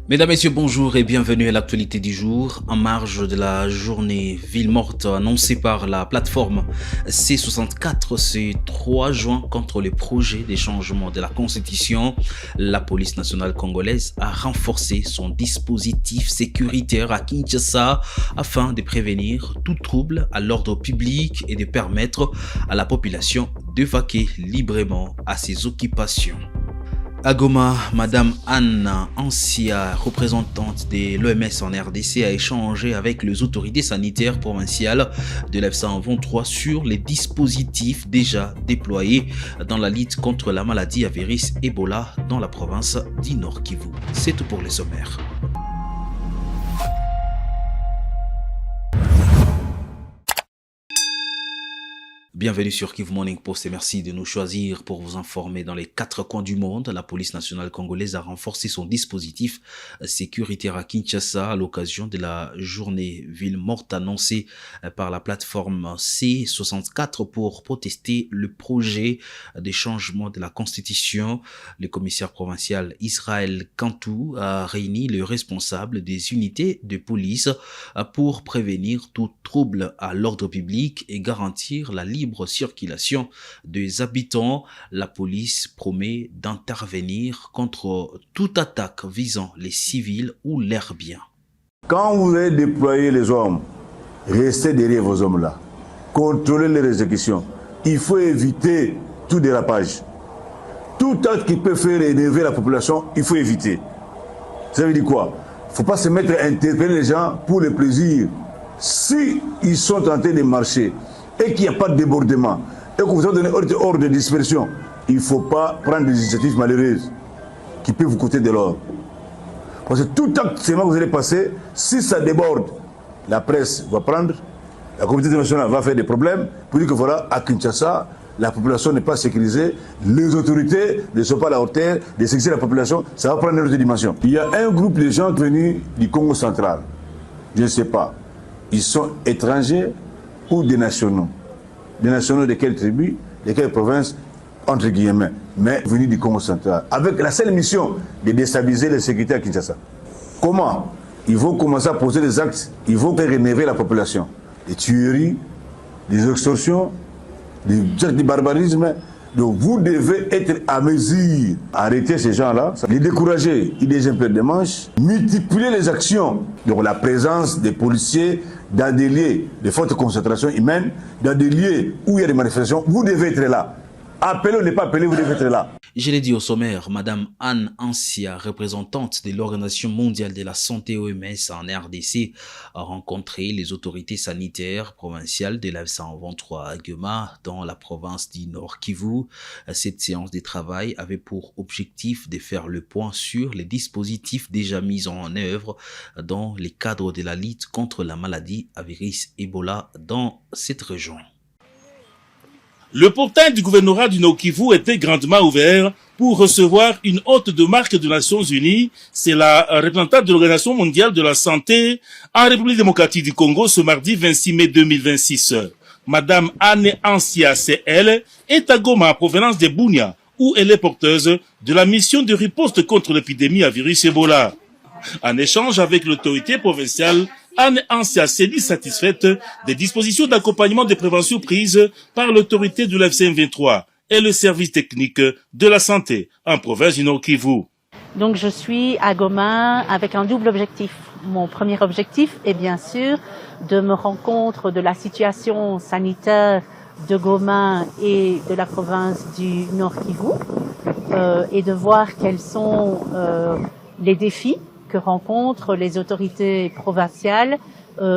Mesdames, Messieurs, bonjour et bienvenue à l'actualité du jour. En marge de la journée ville morte annoncée par la plateforme C64 ce 3 juin contre les projets des changements de la Constitution, la police nationale congolaise a renforcé son dispositif sécuritaire à Kinshasa afin de prévenir tout trouble à l'ordre public et de permettre à la population de vaquer librement à ses occupations. À Goma, Madame Anne Ansia, représentante de l'OMS en RDC, a échangé avec les autorités sanitaires provinciales de l'F-123 sur les dispositifs déjà déployés dans la lutte contre la maladie à virus Ebola dans la province du Nord Kivu. C'est tout pour les sommaires. Bienvenue sur Kivu Morning Post et merci de nous choisir pour vous informer dans les 4 coins du monde. La police nationale congolaise a renforcé son dispositif sécuritaire à Kinshasa à l'occasion de la journée ville morte annoncée par la plateforme C64 pour protester le projet des changements de la Constitution. Le commissaire provincial Israël Kantou a réuni les responsables des unités de police pour prévenir tout trouble à l'ordre public et garantir la libre circulation des habitants. La police promet d'intervenir contre toute attaque visant les civils ou leurs biens. Quand vous allez déployer les hommes, restez derrière vos hommes-là. Contrôlez les exécutions. Il faut éviter tout dérapage. Tout acte qui peut faire énerver la population, il faut éviter. Ça veut dire quoi? Il ne faut pas se mettre à interpeller les gens pour le plaisir. Si ils sont en train de marcher et qu'il n'y a pas de débordement, et que vous avez donné ordre de dispersion, il ne faut pas prendre des initiatives malheureuses qui peuvent vous coûter de l'or. Parce que tout acte que vous allez passer, si ça déborde, la presse va prendre, la communauté internationale va faire des problèmes pour dire que voilà, à Kinshasa, la population n'est pas sécurisée, les autorités ne sont pas à la hauteur de sécuriser la population, ça va prendre une autre dimension. Il y a un groupe de gens venus du Congo central, je ne sais pas, ils sont étrangers ou des nationaux. Des nationaux de quelle tribu, de quelle province, entre guillemets, mais venus du Congo central, avec la seule mission de déstabiliser la sécurité à Kinshasa. Comment? Ils vont commencer à poser des actes, ils vont faire énerver la population. Des tueries, des extorsions, des actes de barbarisme. Donc vous devez être à mesure d'arrêter ces gens-là, les décourager, ils déjeuner des manches, multiplier les actions. Donc la présence des policiers dans des lieux de forte concentration humaine, dans des lieux où il y a des manifestations, vous devez être là. Appelez ou ne pas appeler, vous devez être là. Je l'ai dit au sommaire, Madame Anne Ansia, représentante de l'Organisation mondiale de la santé OMS en RDC, a rencontré les autorités sanitaires provinciales de la F-123 à Goma, dans la province du Nord Kivu. Cette séance de travail avait pour objectif de faire le point sur les dispositifs déjà mis en œuvre dans le cadre de la lutte contre la maladie à virus Ebola dans cette région. Le portail du gouvernorat du Nord Kivu était grandement ouvert pour recevoir une hôte de marque des Nations Unies. C'est la représentante de l'Organisation mondiale de la santé en République démocratique du Congo ce mardi 26 mai 2026. Madame Anne Ansia, c'est elle, est à Goma en provenance de Bunia, où elle est porteuse de la mission de riposte contre l'épidémie à virus Ebola. En échange avec l'autorité provinciale, Anne Ansia s'est dit satisfaite des dispositions d'accompagnement de prévention prises par l'autorité de l'F-123 et le service technique de la santé en province du Nord Kivu. Donc je suis à Goma avec un double objectif. Mon premier objectif est bien sûr de me rendre compte de la situation sanitaire de Goma et de la province du Nord Kivu et de voir quels sont les défis que rencontrent les autorités provinciales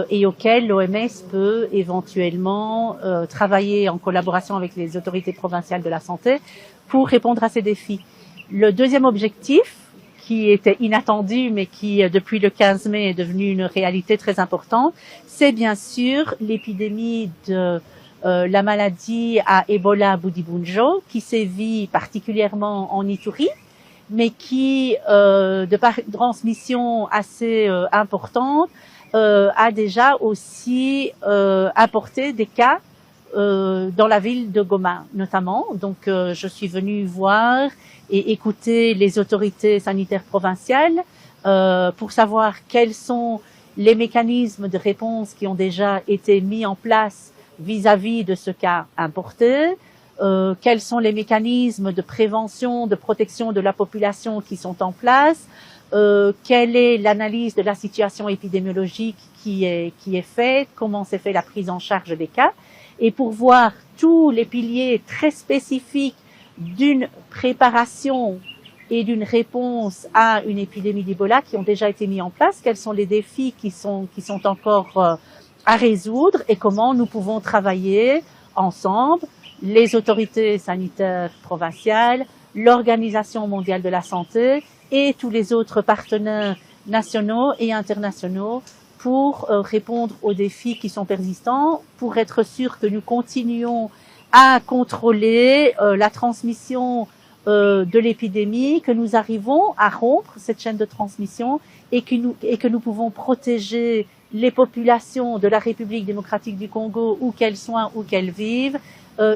et auxquelles l'OMS peut éventuellement travailler en collaboration avec les autorités provinciales de la santé pour répondre à ces défis. Le deuxième objectif, qui était inattendu mais qui depuis le 15 mai est devenu une réalité très importante, c'est bien sûr l'épidémie de la maladie à Ebola Budibunjo qui sévit particulièrement en Ituri, mais qui, de par une transmission assez importante, a déjà aussi apporté des cas dans la ville de Goma, notamment. Donc, je suis venue voir et écouter les autorités sanitaires provinciales pour savoir quels sont les mécanismes de réponse qui ont déjà été mis en place vis-à-vis de ce cas importé, quels sont les mécanismes de prévention, de protection de la population qui sont en place, quelle est l'analyse de la situation épidémiologique qui est faite, comment s'est fait la prise en charge des cas, et pour voir tous les piliers très spécifiques d'une préparation et d'une réponse à une épidémie d'Ebola qui ont déjà été mis en place, quels sont les défis qui sont encore à résoudre et comment nous pouvons travailler ensemble, les autorités sanitaires provinciales, l'Organisation mondiale de la santé et tous les autres partenaires nationaux et internationaux pour répondre aux défis qui sont persistants, pour être sûr que nous continuons à contrôler la transmission de l'épidémie, que nous arrivons à rompre cette chaîne de transmission et que nous pouvons protéger les populations de la République démocratique du Congo, où qu'elles soient, où qu'elles vivent,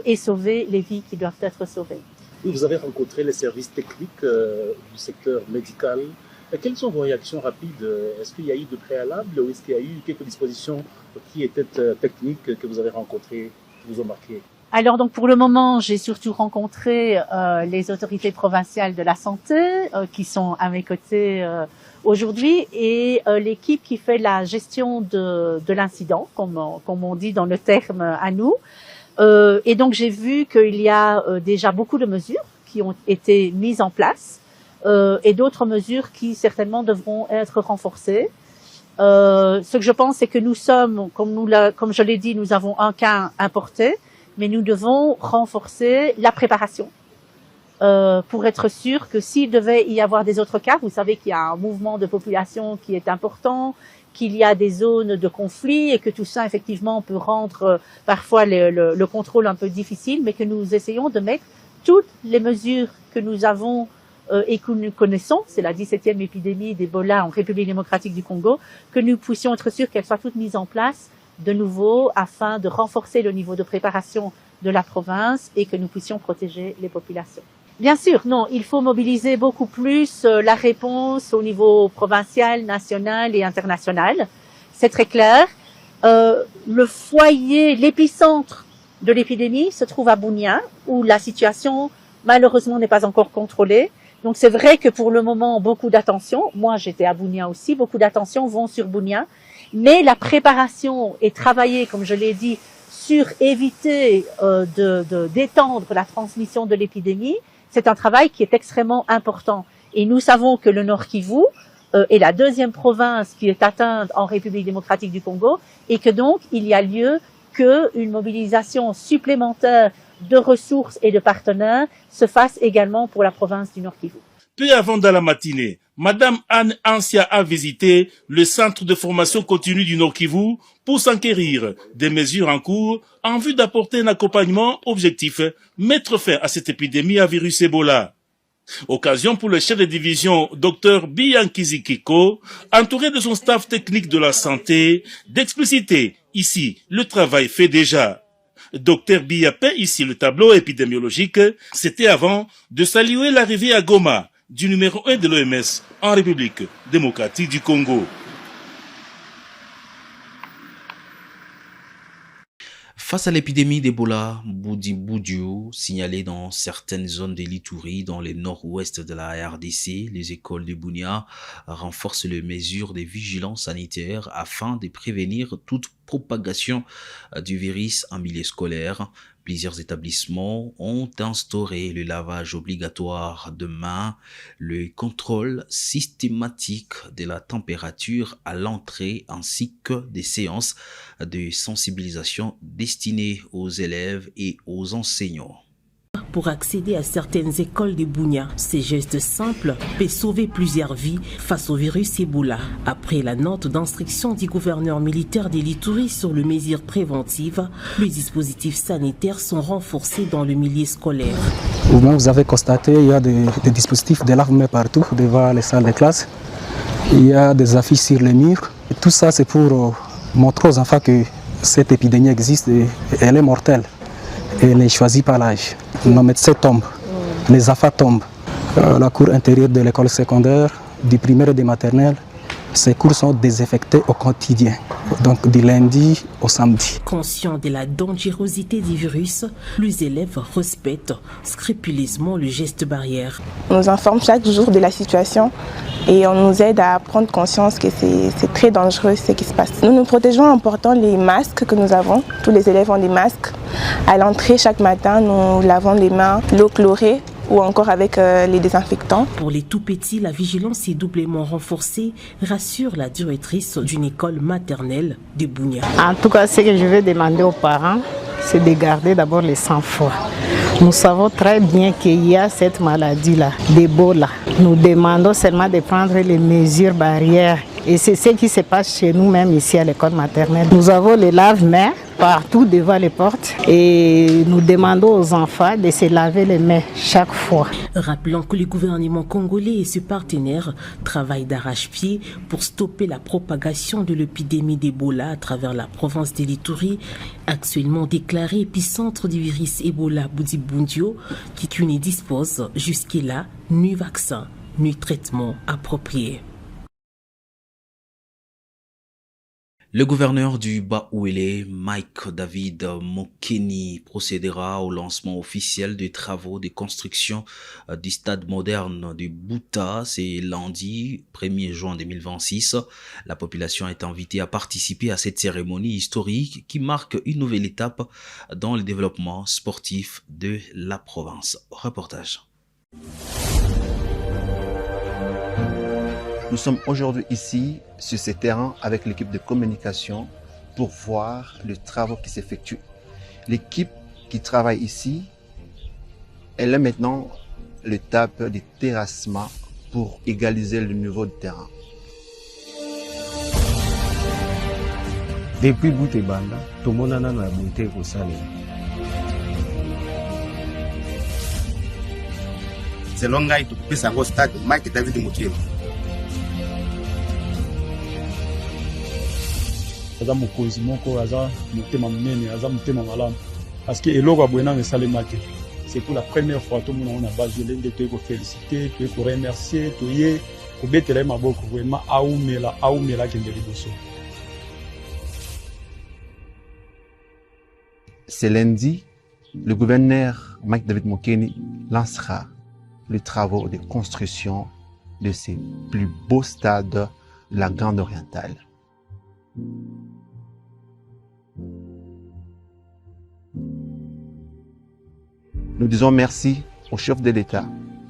et sauver les vies qui doivent être sauvées. Vous avez rencontré les services techniques du secteur médical. Quelles sont vos réactions rapides? Est-ce qu'il y a eu de préalable ou est-ce qu'il y a eu quelques dispositions qui étaient techniques que vous avez rencontrées, qui vous ont marqué? Alors donc pour le moment, j'ai surtout rencontré les autorités provinciales de la santé qui sont à mes côtés aujourd'hui et l'équipe qui fait la gestion de l'incident, comme on dit dans le terme à nous. Et donc j'ai vu qu'il y a déjà beaucoup de mesures qui ont été mises en place et d'autres mesures qui certainement devront être renforcées. Ce que je pense, c'est que nous sommes, comme je l'ai dit, nous avons un cas importé, mais nous devons renforcer la préparation pour être sûr que s'il devait y avoir des autres cas, vous savez qu'il y a un mouvement de population qui est important, qu'il y a des zones de conflit et que tout ça effectivement peut rendre parfois le contrôle un peu difficile, mais que nous essayons de mettre toutes les mesures que nous avons et que nous connaissons, c'est la 17e épidémie d'Ebola en République démocratique du Congo, que nous puissions être sûrs qu'elles soient toutes mises en place de nouveau afin de renforcer le niveau de préparation de la province et que nous puissions protéger les populations. Bien sûr, non, il faut mobiliser beaucoup plus la réponse au niveau provincial, national et international. C'est très clair. Le foyer, l'épicentre de l'épidémie se trouve à Bunia, où la situation malheureusement n'est pas encore contrôlée. Donc c'est vrai que pour le moment, beaucoup d'attention, moi j'étais à Bunia aussi, beaucoup d'attention vont sur Bunia, mais la préparation est travaillée, comme je l'ai dit, sur éviter d'étendre la transmission de l'épidémie. C'est un travail qui est extrêmement important. Et nous savons que le Nord Kivu est la deuxième province qui est atteinte en République démocratique du Congo et que donc il y a lieu qu'une mobilisation supplémentaire de ressources et de partenaires se fasse également pour la province du Nord Kivu. Peu avant dans la matinée, Madame Anne Ancia a visité le centre de formation continue du Nord Kivu pour s'enquérir des mesures en cours en vue d'apporter un accompagnement objectif, mettre fin à cette épidémie à virus Ebola. Occasion pour le chef de division Dr Biankizikiko, entouré de son staff technique de la santé, d'expliciter ici le travail fait déjà. Dr Bia peint ici le tableau épidémiologique, c'était avant de saluer l'arrivée à Goma du numéro 1 de l'OMS en République démocratique du Congo. Face à l'épidémie d'Ebola, Boudiou, signalée dans certaines zones de l'Ituri, dans le nord-ouest de la RDC, les écoles de Bunia renforcent les mesures de vigilance sanitaire afin de prévenir toute propagation du virus en milieu scolaire. Plusieurs établissements ont instauré le lavage obligatoire de mains, le contrôle systématique de la température à l'entrée ainsi que des séances de sensibilisation destinées aux élèves et aux enseignants. Pour accéder à certaines écoles de Bunia, ces gestes simples peuvent sauver plusieurs vies face au virus Ebola. Après la note d'instruction du gouverneur militaire de l'Ituri sur les mesures préventives, les dispositifs sanitaires sont renforcés dans le milieu scolaire. Vous avez constaté qu'il y a des dispositifs de lave-mains partout devant les salles de classe. Il y a des affiches sur les murs. Et tout ça, c'est pour montrer aux enfants que cette épidémie existe et elle est mortelle. Et elle est choisie par l'âge. Nos médecins tombent, les enfants tombent. La cour intérieure de l'école secondaire, du primaire et des maternelles, ces cours sont désaffectés au quotidien, donc du lundi au samedi. Conscient de la dangerosité du virus, les élèves respectent scrupuleusement le geste barrière. On nous informe chaque jour de la situation et on nous aide à prendre conscience que c'est très dangereux ce qui se passe. Nous nous protégeons en portant les masques que nous avons. Tous les élèves ont des masques. À l'entrée, chaque matin, nous lavons les mains, l'eau chlorée, ou encore avec les désinfectants. Pour les tout-petits, la vigilance est doublement renforcée, rassure la directrice d'une école maternelle de Bunia. En tout cas, ce que je vais demander aux parents, c'est de garder d'abord les sang-froid. Nous savons très bien qu'il y a cette maladie-là, d'Ebola. Nous demandons seulement de prendre les mesures barrières. Et c'est ce qui se passe chez nous, même ici à l'école maternelle. Nous avons les lave-mains partout devant les portes et nous demandons aux enfants de se laver les mains chaque fois. Rappelons que le gouvernement congolais et ses partenaires travaillent d'arrache-pied pour stopper la propagation de l'épidémie d'Ebola à travers la province de l'Ituri, actuellement déclarée épicentre du virus Ebola Budi-Bundio, qui ne dispose jusque-là ni vaccin ni traitement approprié. Le gouverneur du Bas-Ouélé, Mike David Mokeni, procédera au lancement officiel des travaux de construction du stade moderne de Bouta. C'est lundi 1er juin 2026. La population est invitée à participer à cette cérémonie historique qui marque une nouvelle étape dans le développement sportif de la province. Reportage. Nous sommes aujourd'hui ici sur ce terrain avec l'équipe de communication pour voir les travaux qui s'effectuent. L'équipe qui travaille ici, elle a maintenant l'étape de terrassement pour égaliser le niveau de terrain. Depuis Boutebanda, tout le monde a monté pour ça. C'est l'ongay tout plus à stade, Mike David Mokeni. aza mokonzi moko aza motema munene aza motema malamu parce que eloko abwena esalema te. C'est pour la première fois tout le monde a base de l'ende to féliciter, to remercier, to ye ko betela maboko vraiment aumela kende liboso. C'est lundi, le gouverneur Mike David Mokeni lancera les travaux de construction de ces plus beaux stades de la Grande Orientale. Nous disons merci au chef de l'État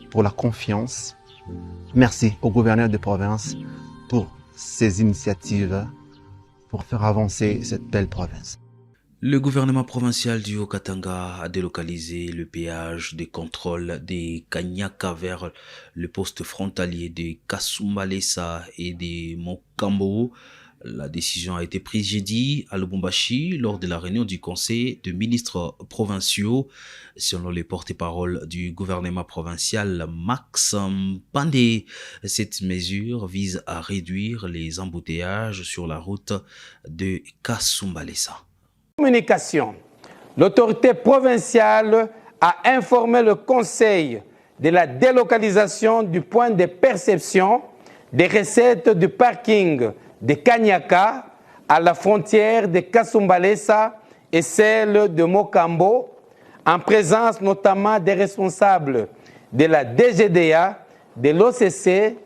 pour la confiance. Merci au gouverneur de province pour ses initiatives pour faire avancer cette belle province. Le gouvernement provincial du Haut-Katanga a délocalisé le péage de contrôle des Kanyaka vers le poste frontalier de Kasumbalesa et de Mokambo. La décision a été prise jeudi à Lubumbashi lors de la réunion du Conseil de ministres provinciaux. Selon les porte-paroles du gouvernement provincial Max Pandé, cette mesure vise à réduire les embouteillages sur la route de Kasumbalesa. Communication. L'autorité provinciale a informé le Conseil de la délocalisation du point de perception des recettes du parking de Kanyaka à la frontière de Kasumbalesa et celle de Mokambo, en présence notamment des responsables de la DGDA, de l'OCC,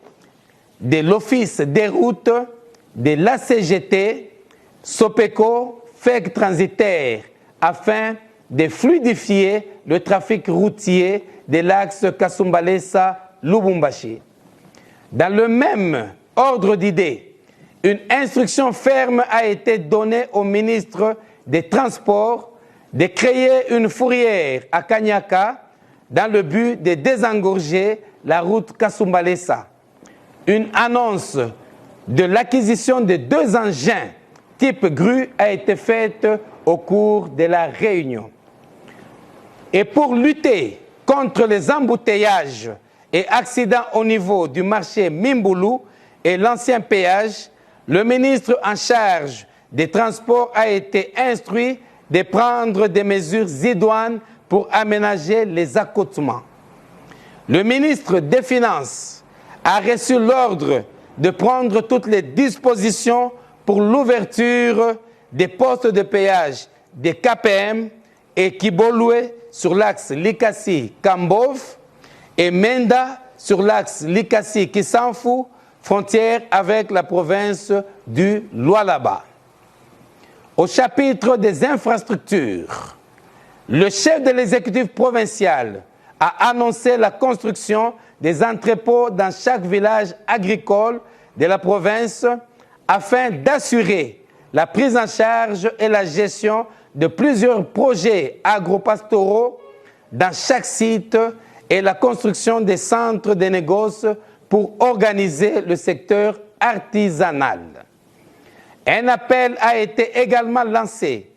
de l'Office des routes, de l'ACGT, Sopeco, FEG transitaire, afin de fluidifier le trafic routier de l'axe Kasumbalesa-Lubumbashi. Dans le même ordre d'idées, une instruction ferme a été donnée au ministre des Transports de créer une fourrière à Kanyaka dans le but de désengorger la route Kasumbalesa. Une annonce de l'acquisition de 2 engins type grue a été faite au cours de la réunion. Et pour lutter contre les embouteillages et accidents au niveau du marché Mimbulu et l'ancien péage, le ministre en charge des Transports a été instruit de prendre des mesures idoines pour aménager les accotements. Le ministre des Finances a reçu l'ordre de prendre toutes les dispositions pour l'ouverture des postes de péage des KPM et Kibolwe sur l'axe Likasi-Kambov et Menda sur l'axe Likasi-Kisanfu, frontière avec la province du Lualaba. Au chapitre des infrastructures, le chef de l'exécutif provincial a annoncé la construction des entrepôts dans chaque village agricole de la province afin d'assurer la prise en charge et la gestion de plusieurs projets agropastoraux dans chaque site et la construction des centres de négoce pour organiser le secteur artisanal. Un appel a été également lancé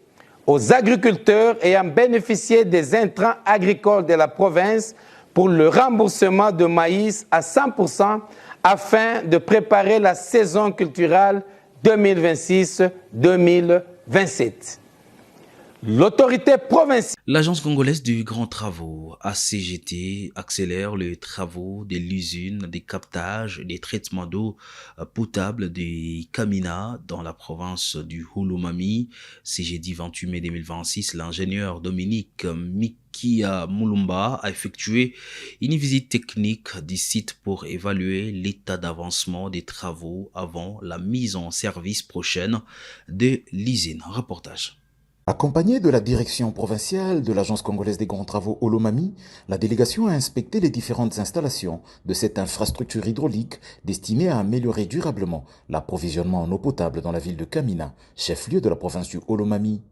aux agriculteurs ayant bénéficié des intrants agricoles de la province pour le remboursement de maïs à 100% afin de préparer la saison culturelle 2026-2027. L'autorité provinciale. L'Agence congolaise du Grand Travaux, ACGT, accélère les travaux de l'usine des captages et des traitements d'eau potable de Kamina dans la province du Hulumami. C'est jeudi 28 mai 2026. L'ingénieur Dominique Mikia Mulumba a effectué une visite technique du site pour évaluer l'état d'avancement des travaux avant la mise en service prochaine de l'usine. Reportage. Accompagnée de la direction provinciale de l'Agence congolaise des grands travaux Olomami, la délégation a inspecté les différentes installations de cette infrastructure hydraulique destinée à améliorer durablement l'approvisionnement en eau potable dans la ville de Kamina, chef-lieu de la province du Olomami.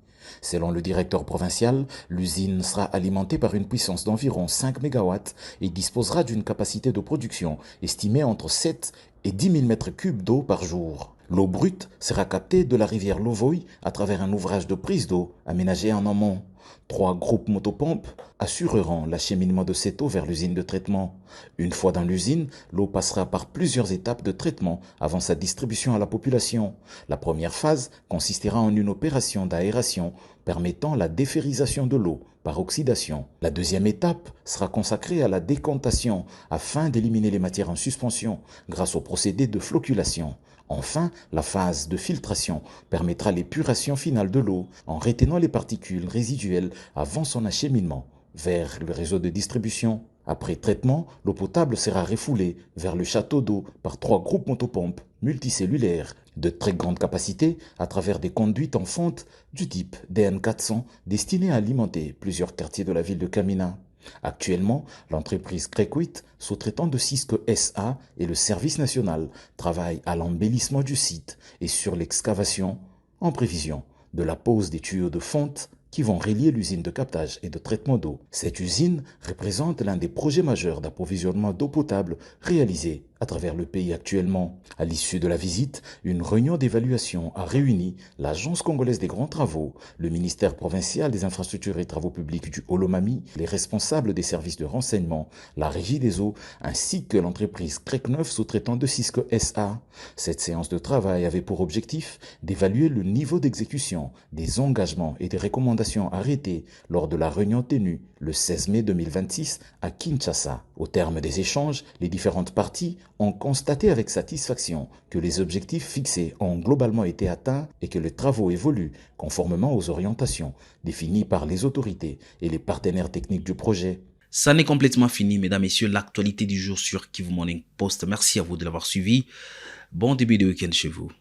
Selon le directeur provincial, l'usine sera alimentée par une puissance d'environ 5 MW et disposera d'une capacité de production estimée entre 7 et 10 000 m3 d'eau par jour. L'eau brute sera captée de la rivière Lovoy à travers un ouvrage de prise d'eau aménagé en amont. 3 groupes motopompes assureront l'acheminement de cette eau vers l'usine de traitement. Une fois dans l'usine, l'eau passera par plusieurs étapes de traitement avant sa distribution à la population. La première phase consistera en une opération d'aération permettant la déferrisation de l'eau par oxydation. La deuxième étape sera consacrée à la décantation afin d'éliminer les matières en suspension grâce au procédé de flocculation. Enfin, la phase de filtration permettra l'épuration finale de l'eau en retenant les particules résiduelles avant son acheminement vers le réseau de distribution. Après traitement, l'eau potable sera refoulée vers le château d'eau par 3 groupes motopompes multicellulaires de très grande capacité à travers des conduites en fonte du type DN400 destinées à alimenter plusieurs quartiers de la ville de Kamina. Actuellement, l'entreprise Crequit, sous-traitant de Cisco SA et le service national, travaille à l'embellissement du site et sur l'excavation en prévision de la pose des tuyaux de fonte qui vont relier l'usine de captage et de traitement d'eau. Cette usine représente l'un des projets majeurs d'approvisionnement d'eau potable réalisés à travers le pays actuellement. À l'issue de la visite, une réunion d'évaluation a réuni l'Agence congolaise des grands travaux, le ministère provincial des infrastructures et travaux publics du Olomami, les responsables des services de renseignement, la régie des eaux, ainsi que l'entreprise Crecneuf sous-traitant de Cisco SA. Cette séance de travail avait pour objectif d'évaluer le niveau d'exécution des engagements et des recommandations arrêtées lors de la réunion tenue le 16 mai 2026 à Kinshasa. Au terme des échanges, les différentes parties ont constaté avec satisfaction que les objectifs fixés ont globalement été atteints et que les travaux évoluent conformément aux orientations définies par les autorités et les partenaires techniques du projet. Ça n'est complètement fini, mesdames, messieurs, l'actualité du jour sur Kivu Morning Post. Merci à vous de l'avoir suivi. Bon début de week-end chez vous.